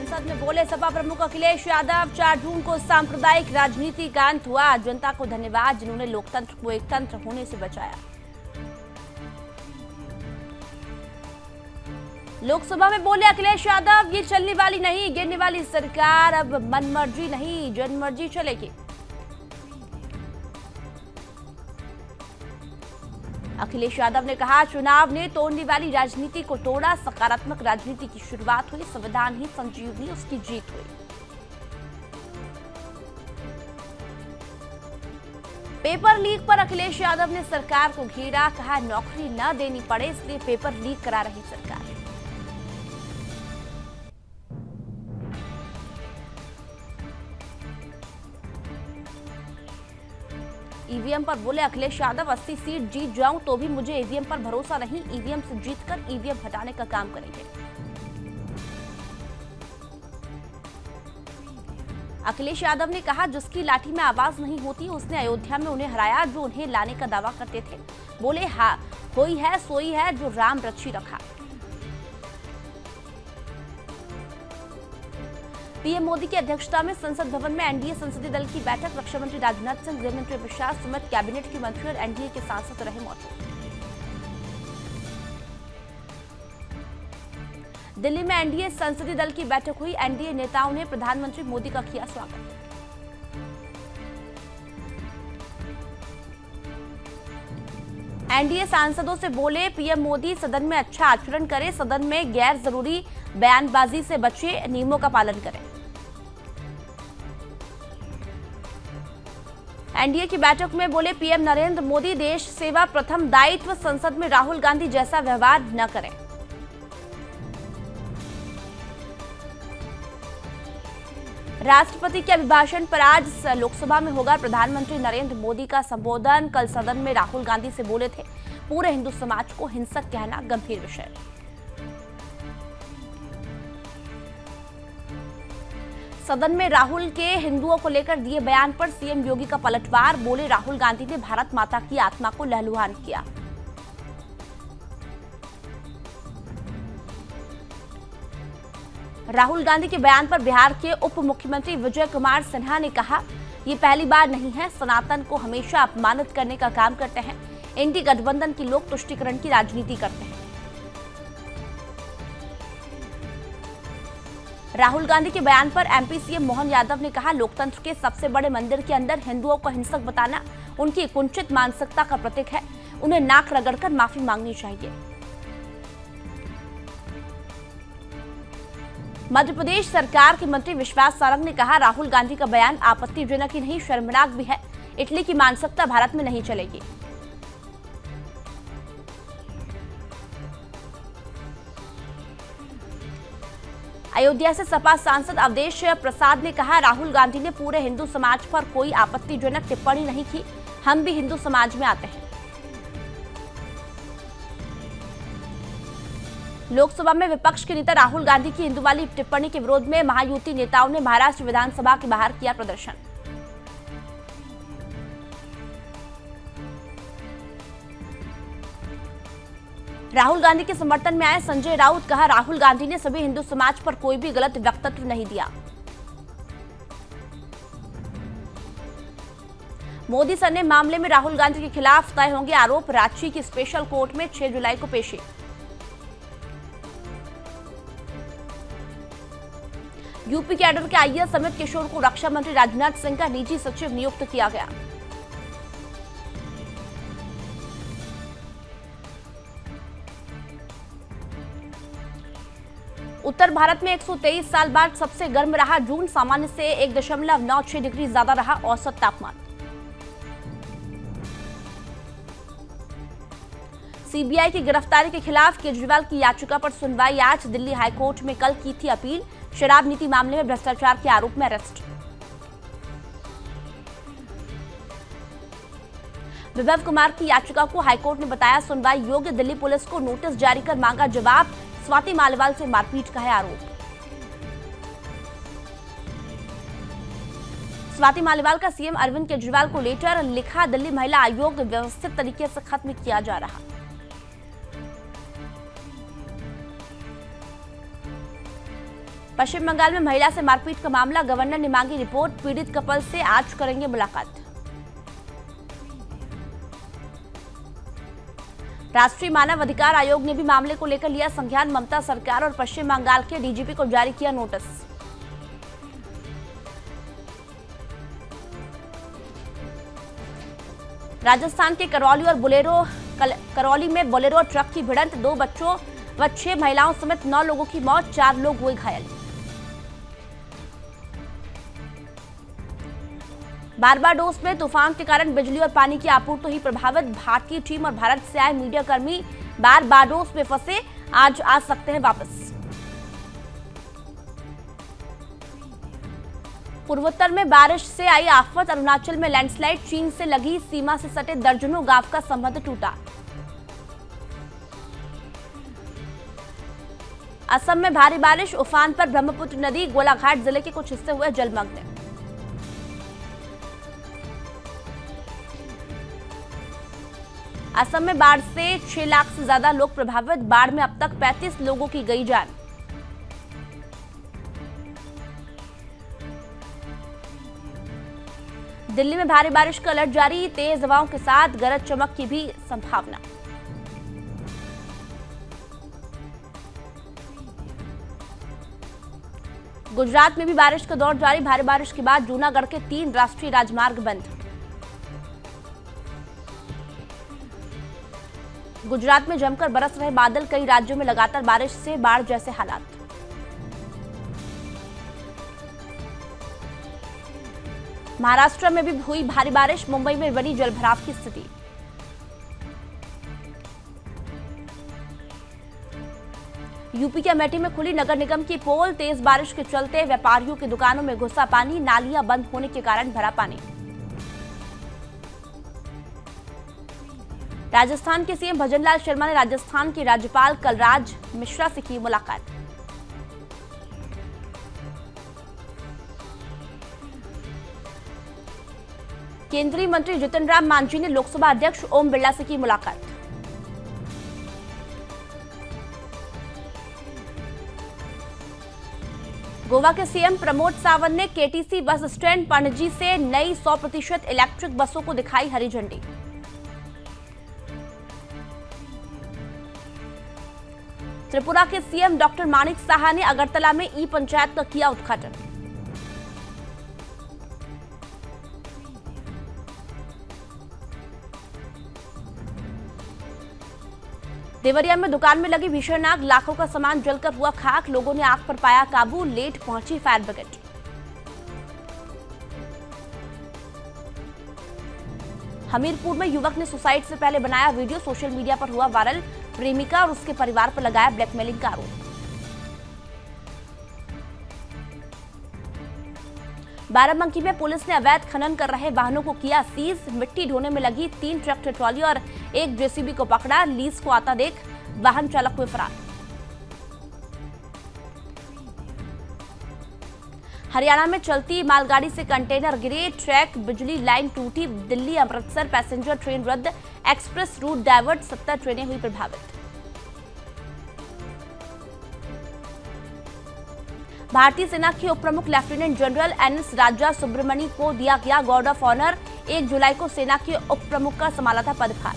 संसद में बोले सपा प्रमुख अखिलेश यादव। 4 जून को सांप्रदायिक राजनीति का अंत हुआ। जनता को धन्यवाद जिन्होंने लोकतंत्र को एक तंत्र होने से बचाया। लोकसभा में बोले अखिलेश यादव, ये चलने वाली नहीं गिरने वाली सरकार, अब मनमर्जी नहीं जनमर्जी चलेगी। अखिलेश यादव ने कहा, चुनाव ने तोड़ने वाली राजनीति को तोड़ा, सकारात्मक राजनीति की शुरुआत हुई, संविधान ही संजीवनी उसकी जीत हुई। पेपर लीक पर अखिलेश यादव ने सरकार को घेरा, कहा नौकरी न देनी पड़े इसलिए पेपर लीक करा रही सरकार। ईवीएम पर बोले अखिलेश यादव, 80 सीट जीत जाऊं तो भी मुझे ईवीएम पर भरोसा नहीं, ईवीएम से जीतकर ईवीएम हटाने का काम करेंगे। अखिलेश यादव ने कहा, जिसकी लाठी में आवाज नहीं होती उसने अयोध्या में उन्हें हराया जो उन्हें लाने का दावा करते थे। बोले हाँ होई है सोई है जो राम रची रखा। पीएम मोदी की अध्यक्षता में संसद भवन में एनडीए संसदीय दल की बैठक। रक्षा मंत्री राजनाथ सिंह, गृह मंत्री अमित शाह समेत कैबिनेट के मंत्री और एनडीए के सांसद रहे मौजूद। दिल्ली में एनडीए संसदीय दल की बैठक हुई। एनडीए नेताओं ने प्रधानमंत्री मोदी का किया स्वागत। एनडीए सांसदों से बोले पीएम मोदी, सदन में अच्छा आचरण करें, सदन में गैर जरूरी बयानबाजी से बचे, नियमों का पालन करें। एनडीए की बैठक में बोले पीएम नरेंद्र मोदी, देश सेवा प्रथम दायित्व, संसद में राहुल गांधी जैसा व्यवहार न करें। राष्ट्रपति के अभिभाषण पर आज लोकसभा में होगा प्रधानमंत्री नरेंद्र मोदी का संबोधन। कल सदन में राहुल गांधी से बोले थे, पूरे हिंदू समाज को हिंसक कहना गंभीर विषय। सदन में राहुल के हिंदुओं को लेकर दिए बयान पर सीएम योगी का पलटवार। बोले राहुल गांधी ने भारत माता की आत्मा को लहलुहान किया। राहुल गांधी के बयान पर बिहार के उप मुख्यमंत्री विजय कुमार सिन्हा ने कहा, ये पहली बार नहीं है, सनातन को हमेशा अपमानित करने का काम करते हैं। एनडीए गठबंधन की लोग तुष्टीकरण की राजनीति करते हैं। राहुल गांधी के बयान पर एमपी सीएम मोहन यादव ने कहा, लोकतंत्र के सबसे बड़े मंदिर के अंदर हिंदुओं को हिंसक बताना उनकी कुंठित मानसिकता का प्रतीक है। उन्हें नाक रगड़कर माफी मांगनी चाहिए। मध्य प्रदेश सरकार के मंत्री विश्वास सारंग ने कहा, राहुल गांधी का बयान आपत्तिजनक ही नहीं शर्मनाक भी है। इटली की मानसिकता भारत में नहीं चलेगी। अयोध्या से सपा सांसद अवधेश प्रसाद ने कहा, राहुल गांधी ने पूरे हिंदू समाज पर कोई आपत्तिजनक टिप्पणी नहीं की। हम भी हिंदू समाज में आते हैं। लोकसभा में विपक्ष के नेता राहुल गांधी की हिंदू वाली टिप्पणी के विरोध में महायुति नेताओं ने महाराष्ट्र विधानसभा के बाहर किया प्रदर्शन। राहुल गांधी के समर्थन में आए संजय राउत, कहा राहुल गांधी ने सभी हिंदू समाज पर कोई भी गलत वक्तव्य नहीं दिया। मोदी सर ने मामले में राहुल गांधी के खिलाफ तय होंगे आरोप। रांची की स्पेशल कोर्ट में 6 जुलाई को पेशी। यूपी कैडर के आईएएस अमित किशोर को रक्षा मंत्री राजनाथ सिंह का निजी सचिव नियुक्त किया गया। उत्तर भारत में 123 साल बाद सबसे गर्म रहा जून। सामान्य से 1.96 डिग्री ज्यादा रहा औसत तापमान। सीबीआई की गिरफ्तारी के खिलाफ केजरीवाल की याचिका पर सुनवाई आज। दिल्ली हाईकोर्ट में कल की थी अपील। शराब नीति मामले में भ्रष्टाचार के आरोप में अरेस्ट। विभव कुमार की याचिका को हाईकोर्ट ने बताया सुनवाई योग्य। दिल्ली पुलिस को नोटिस जारी कर मांगा जवाब। स्वाति मालिवाल से मारपीट का है आरोप। स्वाति मालिवाल का सीएम अरविंद केजरीवाल को लेटर लिखा। दिल्ली महिला आयोग व्यवस्थित तरीके से खत्म किया जा रहा। पश्चिम बंगाल में महिला से मारपीट का मामला, गवर्नर ने मांगी रिपोर्ट, पीड़ित कपल से आज करेंगे मुलाकात। राष्ट्रीय मानव अधिकार आयोग ने भी मामले को लेकर लिया संज्ञान, ममता सरकार और पश्चिम बंगाल के डीजीपी को जारी किया नोटिस। राजस्थान के करौली में बोलेरो ट्रक की भिड़ंत, 2 बच्चों व 6 महिलाओं समेत 9 लोगों की मौत, 4 लोग हुए घायल। बारबाडोस में तूफान के कारण बिजली और पानी की आपूर्ति ही प्रभावित, भारतीय टीम और भारत से आए मीडिया कर्मी बारबाडोस में फंसे, आज आ सकते हैं वापस। पूर्वोत्तर में बारिश से आई आफत, अरुणाचल में लैंडस्लाइड, चीन से लगी सीमा से सटे दर्जनों गांव का संबंध टूटा। असम में भारी बारिश, उफान पर ब्रह्मपुत्र नदी, गोलाघाट जिले के कुछ हिस्से हुए जलमग्न। असम में बाढ़ से 6 लाख से ज्यादा लोग प्रभावित, बाढ़ में अब तक 35 लोगों की गई जान। दिल्ली में भारी बारिश का अलर्ट जारी, तेज हवाओं के साथ गरज चमक की भी संभावना। गुजरात में भी बारिश का दौर जारी, भारी बारिश के बाद जूनागढ़ के 3 राष्ट्रीय राजमार्ग बंद। गुजरात में जमकर बरस रहे बादल, कई राज्यों में लगातार बारिश से बाढ़ जैसे हालात। महाराष्ट्र में भी हुई भारी बारिश, मुंबई में बनी जलभराव की स्थिति। यूपी के अमेठी में खुली नगर निगम की पोल, तेज बारिश के चलते व्यापारियों की दुकानों में घुसा पानी, नालियां बंद होने के कारण भरा पानी। राजस्थान के सीएम भजनलाल शर्मा ने राजस्थान के राज्यपाल कलराज मिश्रा से की मुलाकात। केंद्रीय मंत्री जितन राम मांझी ने लोकसभा अध्यक्ष ओम बिरला से की मुलाकात। गोवा के सीएम प्रमोद सावंत ने केटीसी बस स्टैंड पणजी से नई 100% इलेक्ट्रिक बसों को दिखाई हरी झंडी। त्रिपुरा के सीएम डॉक्टर मानिक साहा ने अगरतला में ई पंचायत का किया उद्घाटन। देवरिया में दुकान में लगी भीषण आग, लाखों का सामान जलकर हुआ खाक, लोगों ने आग पर पाया काबू, लेट पहुंची फायर ब्रिगेड। हमीरपुर में युवक ने सुसाइड से पहले बनाया वीडियो, सोशल मीडिया पर हुआ वायरल, प्रेमिका और उसके परिवार पर लगाया ब्लैकमेलिंग का आरोप। बाराबंकी में पुलिस ने अवैध खनन कर रहे वाहनों को किया सीज, मिट्टी ढोने में लगी 3 ट्रैक्टर ट्रॉली और 1 जेसीबी को पकड़ा, लीज को आता देख वाहन चालक हुए फरार। हरियाणा में चलती मालगाड़ी से कंटेनर गिरे, ट्रैक, बिजली लाइन टूटी, दिल्ली अमृतसर पैसेंजर ट्रेन रद्द, एक्सप्रेस रूट डाइवर्ट, 70 ट्रेनें हुई प्रभावित। भारतीय सेना के उप प्रमुख लेफ्टिनेंट जनरल एनएस राजा सुब्रमणी को दिया गया गार्ड ऑफ ऑनर, 1 जुलाई को सेना के उप प्रमुख का संभाला था पदभार।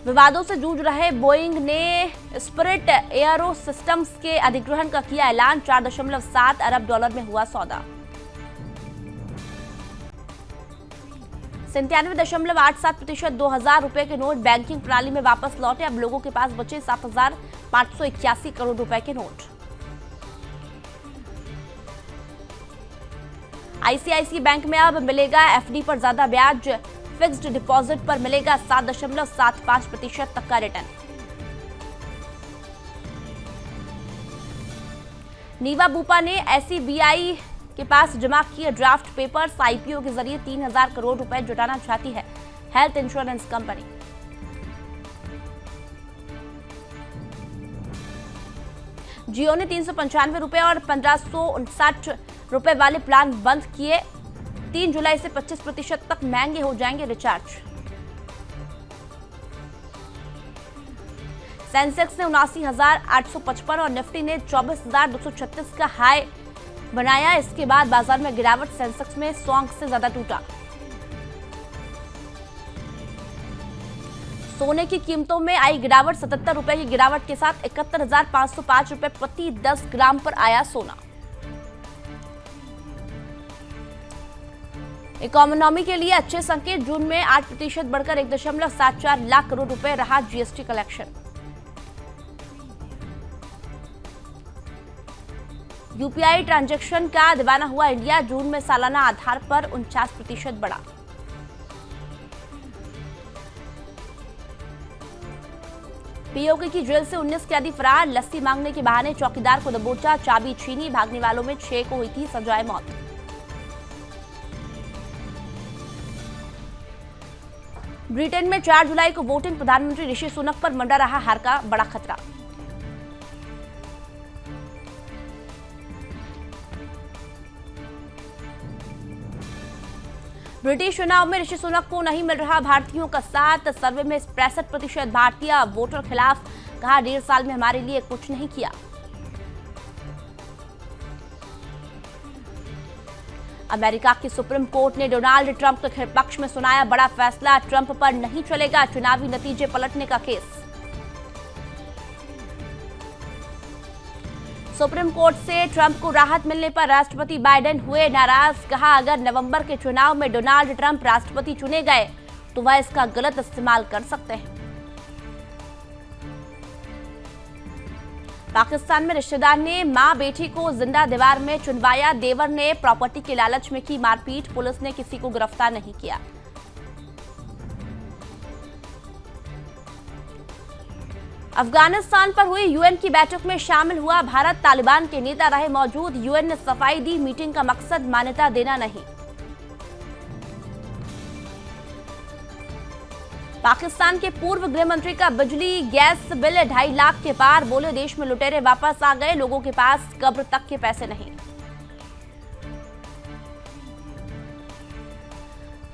विवादों से जूझ रहे बोइंग ने स्पिरिट एयरो सिस्टम्स के अधिग्रहण का किया ऐलान, $4.7 अरब में हुआ सौदा। 97.87% 2000 रुपए के नोट बैंकिंग प्रणाली में वापस लौटे, अब लोगों के पास बचे 7,581 करोड़ रुपए के नोट। आईसीआईसीआई बैंक में अब मिलेगा एफडी पर ज्यादा ब्याज, फिक्स्ड डिपॉजिट पर मिलेगा 7.75% तक का रिटर्न। नीवा बूपा ने एसईबीआई के पास जमा किए ड्राफ्ट पेपर्स, आईपीओ के जरिए 3,000 करोड़ रुपए जुटाना चाहती है हेल्थ इंश्योरेंस कंपनी। जियो ने 395 रुपए और 1559 रुपए वाले प्लान बंद किए, 3 जुलाई से 25% तक महंगे हो जाएंगे रिचार्ज। सेंसेक्स ने 79,855 और निफ्टी ने 24,236 का हाई बनाया। इसके बाद बाजार में गिरावट, सेंसेक्स में 100 अंक से ज्यादा टूटा। सोने की कीमतों में आई गिरावट, 77 रुपए की गिरावट के साथ 71,505 रुपए प्रति 10 ग्राम पर आया सोना। इकोनॉमी के लिए अच्छे संकेत, जून में 8% बढ़कर 1.74 लाख करोड़ रुपए रहा जीएसटी कलेक्शन। यूपीआई ट्रांजैक्शन का दीवाना हुआ इंडिया, जून में सालाना आधार पर 49% बढ़ा। पीओके की जेल से 19 कैदी फरार, लस्सी मांगने के बहाने चौकीदार को दबोचा, चाबी छीनी, भागने वालों में 6 को हुई थी सजाए मौत। ब्रिटेन में 4 जुलाई को वोटिंग, प्रधानमंत्री ऋषि सुनक पर मंडरा रहा हार का बड़ा खतरा। ब्रिटिश चुनाव में ऋषि सुनक को नहीं मिल रहा भारतीयों का साथ, सर्वे में 65% भारतीय वोटर खिलाफ, कहा 1.5 साल में हमारे लिए कुछ नहीं किया। अमेरिका की सुप्रीम कोर्ट ने डोनाल्ड ट्रंप के पक्ष में सुनाया बड़ा फैसला, ट्रंप पर नहीं चलेगा चुनावी नतीजे पलटने का केस। सुप्रीम कोर्ट से ट्रंप को राहत मिलने पर राष्ट्रपति बाइडेन हुए नाराज, कहा अगर नवंबर के चुनाव में डोनाल्ड ट्रंप राष्ट्रपति चुने गए तो वह इसका गलत इस्तेमाल कर सकते हैं। पाकिस्तान में रिश्तेदार ने मां बेटी को जिंदा दीवार में चुनवाया, देवर ने प्रॉपर्टी के लालच में की मारपीट, पुलिस ने किसी को गिरफ्तार नहीं किया। अफगानिस्तान पर हुई यूएन की बैठक में शामिल हुआ भारत, तालिबान के नेता रहे मौजूद, यूएन ने सफाई दी, मीटिंग का मकसद मान्यता देना नहीं। पाकिस्तान के पूर्व गृह मंत्री का बिजली गैस बिल 2.5 लाख के पार, बोले देश में लुटेरे वापस आ गए, लोगों के पास कब्र तक के पैसे नहीं।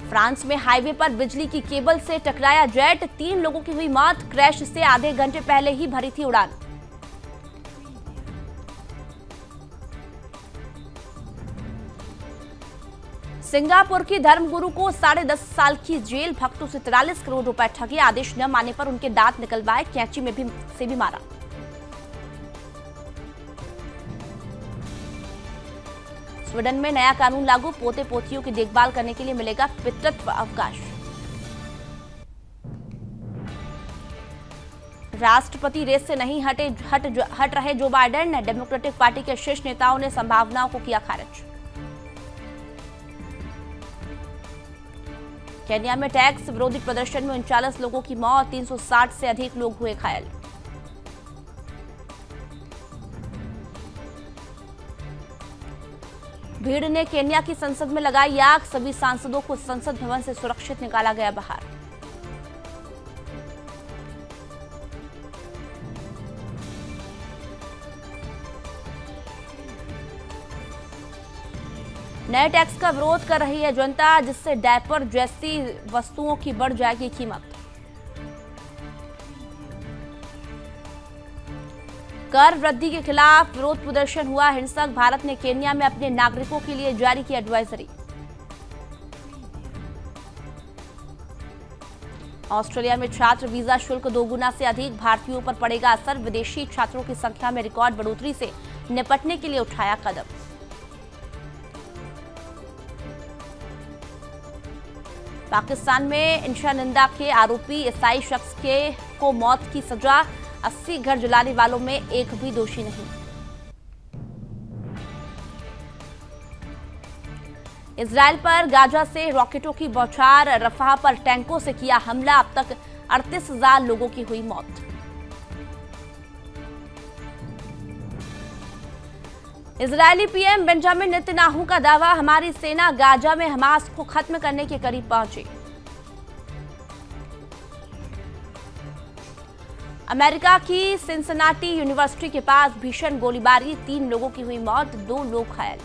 फ्रांस में हाईवे पर बिजली की केबल से टकराया जेट, 3 लोगों की हुई मौत, क्रैश से आधे घंटे पहले ही भरी थी उड़ान। सिंगापुर की धर्मगुरु को 10.5 साल की जेल, भक्तों से 43 करोड़ रुपए ठगे, आदेश न मानने पर उनके दांत निकलवाए, कैंची में भी मारा। स्वीडन में नया कानून लागू, पोते पोतियों की देखभाल करने के लिए मिलेगा पितृत्व अवकाश। राष्ट्रपति रेस से नहीं हट रहे जो बाइडेन, डेमोक्रेटिक पार्टी के शीर्ष नेताओं ने संभावनाओं को किया खारिज। केन्या में टैक्स विरोधी प्रदर्शन में 39 लोगों की मौत, 360 से अधिक लोग हुए घायल। भीड़ ने केन्या की संसद में लगाई आग, सभी सांसदों को संसद भवन से सुरक्षित निकाला गया बाहर। नए टैक्स का विरोध कर रही है जनता, जिससे डायपर जैसी वस्तुओं की बढ़ जाएगी कीमत। कर वृद्धि के खिलाफ विरोध प्रदर्शन हुआ हिंसक, भारत ने केन्या में अपने नागरिकों के लिए जारी की एडवाइजरी। ऑस्ट्रेलिया में छात्र वीजा शुल्क 2 गुना से अधिक, भारतीयों पर पड़ेगा असर, विदेशी छात्रों की संख्या में रिकॉर्ड बढ़ोतरी से निपटने के लिए उठाया कदम। पाकिस्तान में इंशा निंदा के आरोपी ईसाई शख्स को मौत की सजा, 80 घर जलाने वालों में एक भी दोषी नहीं। इजरायल पर गाजा से रॉकेटों की बौछार, रफाह पर टैंकों से किया हमला, अब तक 38,000 लोगों की हुई मौत। इजरायली पीएम बेंजामिन नेतन्याहू का दावा, हमारी सेना गाजा में हमास को खत्म करने के करीब पहुंची। अमेरिका की सिंसिनाटी यूनिवर्सिटी के पास भीषण गोलीबारी, 3 लोगों की हुई मौत, 2 लोग घायल।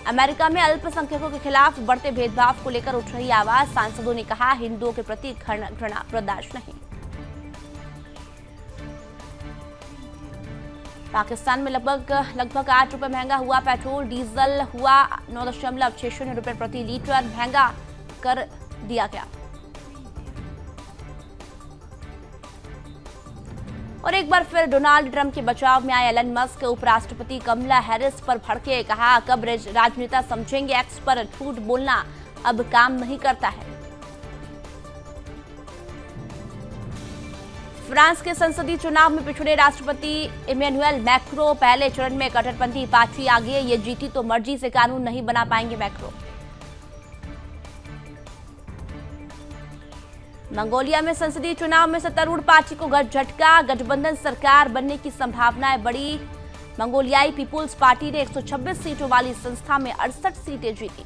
अमेरिका में अल्पसंख्यकों के खिलाफ बढ़ते भेदभाव को लेकर उठ रही आवाज, सांसदों ने कहा हिंदुओं के प्रति घृणा बर्दाश्त नहीं। पाकिस्तान में लगभग 8 रुपए महंगा हुआ पेट्रोल, डीजल हुआ 9.60 रुपए प्रति लीटर महंगा कर दिया गया। और एक बार फिर डोनाल्ड ट्रंप के बचाव में आए एलन मस्क, उपराष्ट्रपति कमला हैरिस पर भड़के, कहा कब राजनेता समझेंगे एक्स पर झूठ बोलना अब काम नहीं करता है। फ्रांस के संसदीय चुनाव में पिछड़े राष्ट्रपति इमैनुअल मैक्रों पहले चरण में कट्टरपंथी पार्टी आगे, ये जीती तो मर्जी से कानून नहीं बना पाएंगे मैक्रों। मंगोलिया में संसदीय चुनाव में सत्तारूढ़ पार्टी को झटका, गठबंधन सरकार बनने की संभावनाएं बढ़ी। मंगोलियाई पीपुल्स पार्टी ने 126 सीटों वाली संस्था में 68 सीटें जीती।